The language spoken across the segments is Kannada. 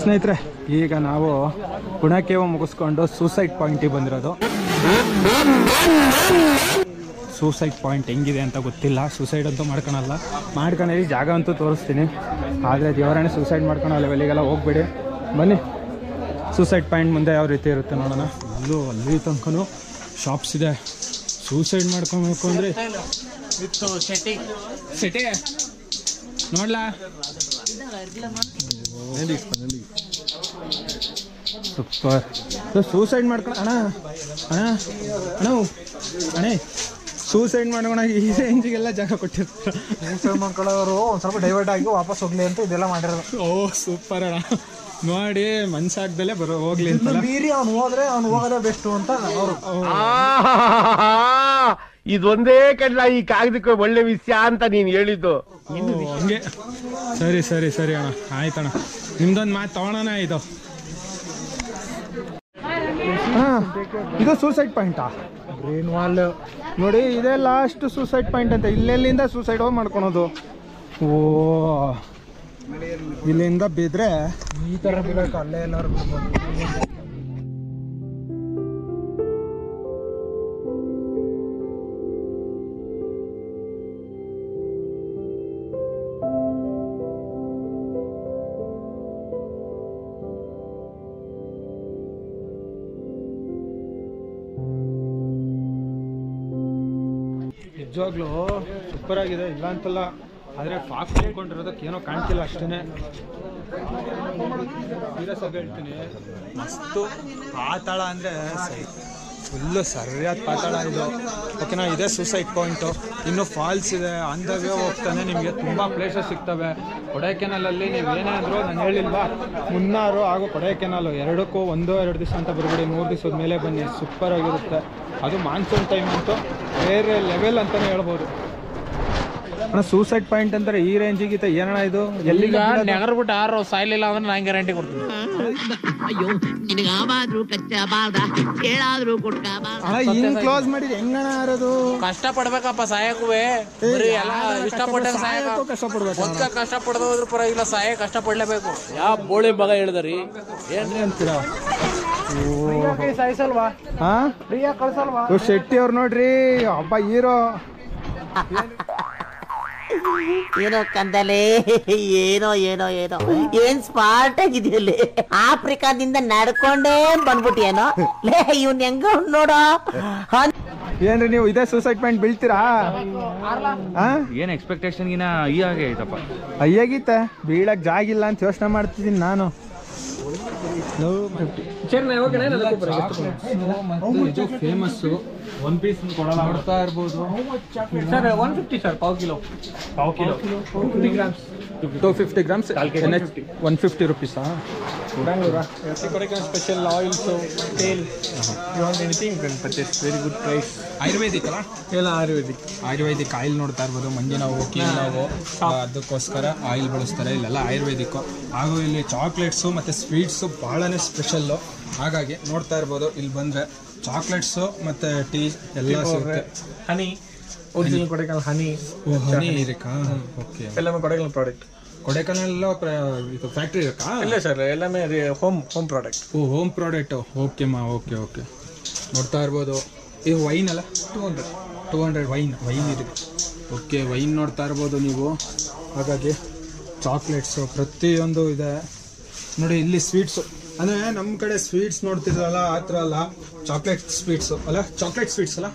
ಸ್ನೇಹಿತರೆ, ಈಗ ನಾವು ಗುಣಕೇವ ಮುಗಿಸ್ಕೊಂಡು ಸೂಸೈಡ್ ಪಾಯಿಂಟಿಗೆ ಬಂದಿರೋದು. ಸೂಸೈಡ್ ಪಾಯಿಂಟ್ ಹೆಂಗಿದೆ ಅಂತ ಗೊತ್ತಿಲ್ಲ. ಸೂಸೈಡ್ ಅಂತೂ ಮಾಡ್ಕೊಳಲ್ಲ, ಜಾಗ ಅಂತೂ ತೋರಿಸ್ತೀನಿ. ಆದರೆ ದೇವರಾಣೆ ಸೂಸೈಡ್ ಮಾಡ್ಕೊಳಲ್ಲ, ಲೆವೆಲಿಗೆಲ್ಲ ಹೋಗ್ಬೇಡಿ. ಬನ್ನಿ, ಸೂಸೈಡ್ ಪಾಯಿಂಟ್ ಮುಂದೆ ಯಾವ ರೀತಿ ಇರುತ್ತೆ ನೋಡೋಣ. ಅಲ್ಲಿ ತನಕನೂ ಶಾಪ್ಸ್ ಇದೆ. ಸೂಸೈಡ್ ಮಾಡ್ಕೊಬೇಕು ಅಂದರೆ ಸಿಟಿ ನೋಡ್ಲಾ, ಸೂಪರ್. ಸೂಸೈಡ್ ಮಾಡ್ಕೊಳ ಅಣ್ಣ ಸೂಸೈಡ್ ಮಾಡ್ಕೊಳ ಈ ರೇಂಜಿಗೆಲ್ಲ ಜಾಗ ಕೊಟ್ಟಿರ್ತಾರೆ. ಸೂಸೈಡ್ ಮಾಡ್ಕೊಳ್ಳೋರು ಒಂದು ಸ್ವಲ್ಪ ಡೈವರ್ಟ್ ಆಗಿ ವಾಪಸ್ ಹೋಗ್ಲಿ ಅಂತ ಇದೆಲ್ಲ ಮಾಡಿರೋದು. ಸೂಪರ್ ಅಣ್ಣ, ನೋಡಿ ಮನ್ಸಾಗ್ದಲ್ಲೇ ಹೋಗ್ಲಿ ಅಂತ ಮೀರಿ ಅವ್ನು ಹೋದ್ರೆ ಅವ್ನು ಹೋಗೋದೇ ಬೆಸ್ಟ್ ಅಂತ ಅವರು. ಇದೊಂದೇ ಕಡ್ಲ ಈ ಕಾಗದಕ್ಕೆ ಒಳ್ಳೆ ವಿಷಯ ಅಂತ ನೀನು ಹೇಳಿದ್ದು. ಹಂಗೆ ಸರಿ ಸರಿ ಸರಿ ಅಣ್ಣ, ಆಯ್ತಣ್ಣ. ನಿಮ್ದೊಂದು ಮಾತು ತಗೊಳ್ಳೋಣ. ಇದು ಸೂಸೈಡ್ ಪಾಯಿಂಟಾ? ಗ್ರೀನ್ ವಾಲ್ ನೋಡಿ, ಇದೇ ಲಾಸ್ಟ್ ಸೂಸೈಡ್ ಪಾಯಿಂಟ್ ಅಂತ. ಇಲ್ಲೆಲ್ಲಿಂದ ಸೂಸೈಡ್ ಮಾಡ್ಕೊಳೋದು. ಓ, ಇಲ್ಲಿಂದ ಬಿದ್ರೆ ಈ ತರ ಬೀಳಕ್ಕೆ ಅಲ್ಲೇ ಎಲ್ಲರೂ ಬಿಡ್ಬೋದು. ನಿಜವಾಗ್ಲೂ ಸೂಪರ್ ಆಗಿದೆ, ಇಲ್ಲ ಅಂತಲ್ಲ. ಆದರೆ ಫಾಸ್ಟ್ ಅಂದ್ಕೊಂಡಿರೋದಕ್ಕೆ ಏನೋ ಕಾಣ್ತಿಲ್ಲ ಅಷ್ಟೇ. ಸೀರಿಯಸ್ ಆಗಿ ಹೇಳ್ತೀನಿ, ಮಸ್ತು ಪಾತಾಳ ಅಂದರೆ ಫುಲ್ಲು ಸರಿಯಾದ ಪಾತಾಳ ಇದು. ಓಕೆನಾ, ಇದೇ ಸೂಸೈಡ್ ಪಾಯಿಂಟು. ಇನ್ನೂ ಫಾಲ್ಸ್ ಇದೆ, ಆನ್ ದ ವೇ ಹೋಗ್ತಾನೆ ನಿಮಗೆ ತುಂಬ ಪ್ಲೇಸಸ್ ಸಿಗ್ತವೆ. ಕೊಡೈಕೆನಾಲಲ್ಲಿ ನೀವು ಏನೇ ಅಂದರೂ ನಾನು ಹೇಳಿಲ್ವಾ, ಮುನ್ನಾರು ಹಾಗೂ ಕೊಡೈಕೆನಾಲು ಎರಡಕ್ಕೂ 1-2 ದಿವಸ ಅಂತ ಬರಬೇಡಿ, 3 ದಿವಸದ ಮೇಲೆ ಬನ್ನಿ. ಸೂಪರ್ ಆಗಿರುತ್ತೆ. ಅದು ಮಾನ್ಸೂನ್ ಟೈಮ್ ಅಂತೂ ಬೇರೆ ಲೆವೆಲ್ ಅಂತಲೇ ಹೇಳ್ಬೋದು. ಅಣ್ಣ, ಸೂಸೈಡ್ ಪಾಯಿಂಟ್ ಅಂತಾರೆ ಈ ರೇಂಜಿಗಿತ್ತ ಏನಣ್ಣ ಇದು? ಎಲ್ಲಿಗೆ ನೆಗರ್ಬಿಟ್ಟು ಯಾರು ಸಾಯ್ಲಿಲ್ಲ ಅಂದ್ರೆ ನಾನು ಗ್ಯಾರಂಟಿ ಕೊಡ್ತೀನಿ. ಹಿಂಗ್ ಕ್ಲೋಸ್ ಮಾಡಿದ್ರೆ ಹೆಂಗಣ ಆರೋದು? ಕಷ್ಟ ಪಡ್ಬೇಕಪ್ಪ ಸಾಯಕ್ಕೂ. ಎಲ್ಲ ಇಷ್ಟಪಟ್ಟಾಗ ಸಾಯಕ ಕಷ್ಟ ಪಡೋದ್ರ ಪರವಾಗಿಲ್ಲ, ಸಾಯ ಕಷ್ಟ ಪಡ್ಲೇಬೇಕು. ಯಾವ ಬೋಳಿ ಮಗ ಹೇಳಿದ್ರಿ ಏನ್ರಿ ಅಂತೀರಾ? ಸಾಯಿಸಲ್ವಾ? ಹಾ, ಕಳ್ಸಲ್ವಾ? ಶೆಟ್ಟಿ ಅವ್ರು ನೋಡ್ರಿ, ಹಬ್ಬ ಹೀರೋ. ಏನೋ ಕಂದಲೆ, ಏನೋ ಏನೋ ಏನೋ ಏನ್ ಸ್ಮಾರ್ಟ್ ಆಗಿದೆಯಲ್ಲಿ. ಆಫ್ರಿಕಾದಿಂದ ನಡ್ಕೊಂಡೇ ಬಂದ್ಬಿಟ್ಟಿಯೇನೋ ಲೇ, ಇವ್ನ ಹೆಂಗ ನೋಡೋ. ಏನ್ರಿ ನೀವು ಇದೇ ಸೂಸೈಡ್ ಪಾಯಿಂಟ್ ಬೀಳ್ತೀರಾ? ಏನ್ ಎಕ್ಸ್ಪೆಕ್ಟೇಷನ್ ಗಿನ ಹೈಯಾಗೆ ಐತಪ್ಪ. ಅಯ್ಯಾಗಿತ್ತ ಬೀಳಕ್ ಜಾಗಿಲ್ಲ ಅಂತ ಯೋಚನೆ ಮಾಡ್ತಿದ್ದೀನಿ ನಾನು. ಇದು ಫೇಮಸ್ ಒನ್ ಪೀಸ್ ಕೊಡಲ್ಲ, ನೋಡ್ತಾ ಇರ್ಬೋದು sir 150 sir, pav kilo 50 grams 250 grams 150 ರುಪೀಸಾ? Bangalore. Korean special oils, tail. You want anything, you can purchase. Very good price. Ayurvedic ಅಲ್ಲ? ಎಲ್ಲ ಆಯುರ್ವೇದಿಕ್ ಆಯಿಲ್ ನೋಡ್ತಾ ಇರ್ಬೋದು. ಮಂಡಿ ನೋವು, ಕೀಲು ನೋವು, ಅದಕ್ಕೋಸ್ಕರ ಆಯಿಲ್ ಬಳಸ್ತಾರೆ. ಇಲ್ಲೆಲ್ಲ ಆಯುರ್ವೇದಿಕ್ಕು. ಹಾಗೂ ಇಲ್ಲಿ ಚಾಕ್ಲೇಟ್ಸು ಮತ್ತು ಸ್ವೀಟ್ಸು ಭಾಳನೇ ಸ್ಪೆಷಲ್ಲು. ಹಾಗಾಗಿ ನೋಡ್ತಾ ಇರ್ಬೋದು, ಇಲ್ಲಿ ಬಂದರೆ ಚಾಕ್ಲೇಟ್ಸು ಮತ್ತು ಟೀ ಎಲ್ಲ ಸಿಗುತ್ತೆ. Honey, original Kodaikanal honey. Honey ಇರಕ್ಕಾ? ಓಕೆ, ಎಲ್ಲಾமே ಕೊಡೈಕಲ್ ಪ್ರಾಡಕ್ಟ್. ಕೊಡೈಕನಾಲ್ ಇದು ಫ್ಯಾಕ್ಟ್ರಿ ಇರಕ್ಕಾ? ಇಲ್ಲ ಸರ್, ಎಲ್ಲಾமே ಹೋಮ್ ಪ್ರಾಡಕ್ಟ್. Home product. ಓಕೆಮ್ಮ, ಓಕೆ. ನೋಡ್ತಾ ಇರ್ಬೋದು, ಇದು ವೈನ್ ಅಲ್ಲ? 200 ವೈನ್ ಇದೆ. ಓಕೆ, ವೈನ್ ನೋಡ್ತಾ ಇರ್ಬೋದು ನೀವು. ಹಾಗಾಗಿ ಚಾಕ್ಲೇಟ್ಸು ಪ್ರತಿಯೊಂದು ಇದೆ ನೋಡಿ. ಇಲ್ಲಿ ಸ್ವೀಟ್ಸು ಅಂದರೆ ನಮ್ಮ ಕಡೆ ಸ್ವೀಟ್ಸ್ ನೋಡ್ತಿರಲ್ಲ, ಆ ಥರ ಅಲ್ಲ, ಚಾಕ್ಲೇಟ್ ಸ್ವೀಟ್ಸು ಅಲ್ಲ, ಚಾಕ್ಲೇಟ್ ಸ್ವೀಟ್ಸ್ ಅಲ್ಲ?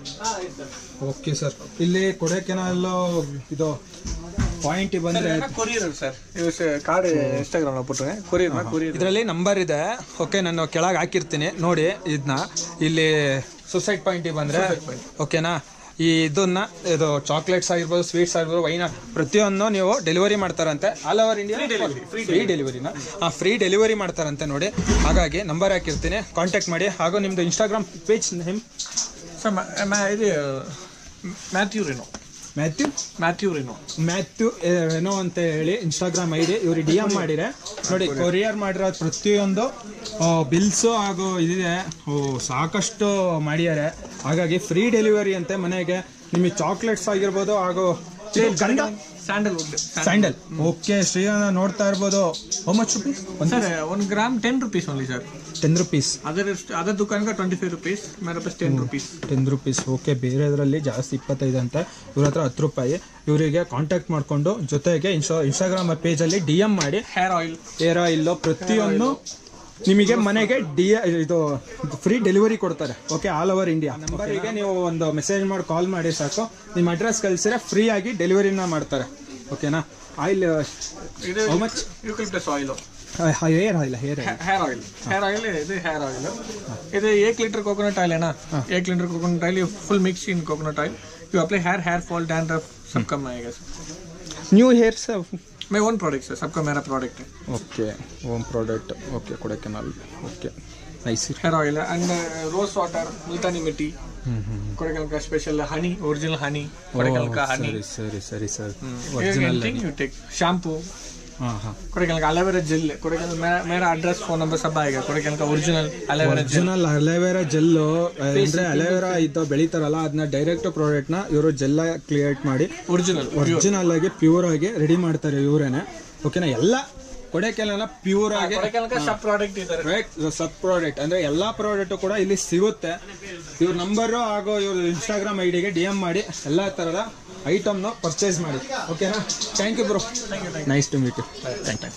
Okay sir. ಇಲ್ಲಿ ಕೊಡೈಕೆನಾಲ್ ಇದು ಪಾಯಿಂಟ್ ಬಂದರೆ ಕೊರಿಯರ್ ಸರ್, ಕಾರ್ಡ್ ಇನ್ಸ್ಟಾಗ್ರಾಮ್ ಬಿಟ್ಟರೆ ಕೊರಿಯರ್ ಇದರಲ್ಲಿ ನಂಬರ್ ಇದೆ. ಓಕೆ, ನಾನು ಕೆಳಗೆ ಹಾಕಿರ್ತೀನಿ ನೋಡಿ ಇದನ್ನ. ಇಲ್ಲಿ ಸೂಸೈಡ್ ಪಾಯಿಂಟಿಗೆ ಬಂದರೆ ಓಕೆನಾ, ಇದು ಚಾಕ್ಲೇಟ್ಸ್ ಆಗಿರ್ಬೋದು, ಸ್ವೀಟ್ಸ್ ಆಗಿರ್ಬೋದು, ವೈನ್ ಪ್ರತಿಯೊಂದು ನೀವು ಡೆಲಿವರಿ ಮಾಡ್ತಾರಂತೆ. ಆಲ್ ಓವರ್ ಇಂಡಿಯಾ ಫ್ರೀ ಡೆಲಿವರಿನ ಫ್ರೀ ಡೆಲಿವರಿ ಮಾಡ್ತಾರಂತೆ ನೋಡಿ. ಹಾಗಾಗಿ ನಂಬರ್ ಹಾಕಿರ್ತೀನಿ, ಕಾಂಟ್ಯಾಕ್ಟ್ ಮಾಡಿ. ಹಾಗೂ ನಿಮ್ಮದು ಇನ್ಸ್ಟಾಗ್ರಾಮ್ ಪೇಜ್ ನೇಮ್ ಸರ್? ಇದು ಮ್ಯಾಥ್ಯೂ ರೆನೋ ಅಂತ ಹೇಳಿ ಇನ್ಸ್ಟಾಗ್ರಾಮ್ ID. ಇವ್ರಿಗೆ DM ಮಾಡಿದ್ರೆ ನೋಡಿ, ಕೊರಿಯರ್ ಮಾಡಿರೋದು ಪ್ರತಿಯೊಂದು ಬಿಲ್ಸು ಹಾಗೂ ಇದಿದೆ. ಸಾಕಷ್ಟು ಮಾಡಿದ್ದಾರೆ. ಹಾಗಾಗಿ ಫ್ರೀ ಡೆಲಿವರಿ ಅಂತೆ ಮನೆಗೆ. ನಿಮಗೆ ಚಾಕ್ಲೇಟ್ಸ್ ಆಗಿರ್ಬೋದು ಹಾಗೂ ಸ್ಯಾಂಡಲ್ವುಡ್. ಸ್ಯಾಂಡಲ್. ಓಕೆ ಶ್ರೀಗಂಧ ನೋಡ್ತಾ ಇರ್ಬೋದು. How much rupees? Sir 1 gram 10 rupees only sir. 10 rupees. ಅದರ ದುಕಾನ್ಗೆ 25 rupees, ಮೇರೆ ಪಾಸ್ 10 rupees. 10 rupees. ಓಕೆ, ಬೇರೆ ಇದರಲ್ಲಿ ಜಾಸ್ತಿ 25 ಅಂತ, ಇವ್ರ ಹತ್ರ 10 ರೂಪಾಯಿ. ಇವರಿಗೆ ಕಾಂಟ್ಯಾಕ್ಟ್ ಮಾಡಿಕೊಂಡು ಜೊತೆಗೆ ಇನ್ಸ್ಟಾಗ್ರಾಮ್ ಪೇಜಲ್ಲಿ DM ಮಾಡಿ ಹೇರ್ ಆಯಿಲ್ ಪ್ರತಿಯೊಂದು ನಿಮಗೆ ಮನೆಗೆ ಇದು ಫ್ರೀ ಡೆಲಿವರಿ ಕೊಡ್ತಾರೆ. Okay, all over India. ನಂಬರಿಗೆ ನೀವು ಒಂದು ಮೆಸೇಜ್ ಮಾಡಿ ಕಾಲ್ ಮಾಡಿ ಸಾಕು, ನಿಮ್ಮ ಅಡ್ರೆಸ್ ಕಳಿಸಿದ್ರೆ ಫ್ರೀ ಆಗಿ ಡೆಲಿವರಿನ ಮಾಡ್ತಾರೆ. ಓಕೆನಾ? Oil how much? Eucalyptus oil. Hair oil. Hair oil ಇದು ಹೇರ್ ಆಯಿಲ್. ಇದು 1 ಲೀಟರ್ कोकोनट ऑयल है ना, 1 litre coconut oil full mix in coconut oil. You apply hair fall, dandruff सब कम आएगा सर. New hair sir? मैं ओन प्रोडक्ट सर, सबका मेरा प्रोडक्ट है. Okay, own product. Okay, Kodaikanal. Okay, nice. Hair oil and rose water, multani mitti, Kodaikanal का special Honey, original honey, Kodaikanal का honey. Sorry sir. Original you take shampoo. हाँ. कोडाइकनाल का एलोवेरा जेल. कोडाइकनाल मेरा एड्रेस, फोन नंबर सब आएगा. कोडाइकनाल का ओरिजिनल ಅಲೋವೆರಾ ಜೆಲ್ಲು ಅಂದ್ರೆ ಅಲೋವೆರಾ ಇದ್ದು ಬೆಳಿತಾರಲ್ಲ, ಅದನ್ನ ಡೈರೆಕ್ಟ್ ಪ್ರಾಡಕ್ಟ್ ನ ಇವರು ಜೆಲ್ ಕ್ರಿಯೇಟ್ ಮಾಡಿ ಒರಿಜಿನಲ್ ಆಗಿ ಪ್ಯೂರ್ ಆಗಿ ರೆಡಿ ಮಾಡ್ತಾರೆ ಇವರೇನೆ. ಓಕೆನಾ? ಎಲ್ಲ ಕೊಡೈಕೆನಾಲ್ ಪ್ಯೂರ್ ಆಗಿ ಸಬ್ ಪ್ರಾಡಕ್ಟ್ ಅಂದ್ರೆ ಎಲ್ಲಾ ಪ್ರಾಡಕ್ಟ್ ಕೂಡ ಇಲ್ಲಿ ಸಿಗುತ್ತೆ. ಇವ್ರ ನಂಬರ್ ಹಾಗೂ ಇವ್ರ ಇನ್ಸ್ಟಾಗ್ರಾಮ್ ಐಡಿಗೆ DM ಮಾಡಿ ಎಲ್ಲಾ ತರದ ಐಟಮ್ನ ಪರ್ಚೇಸ್ ಮಾಡಿ. ಓಕೆನಾ? Thank you bro, nice to meet you. Thank you.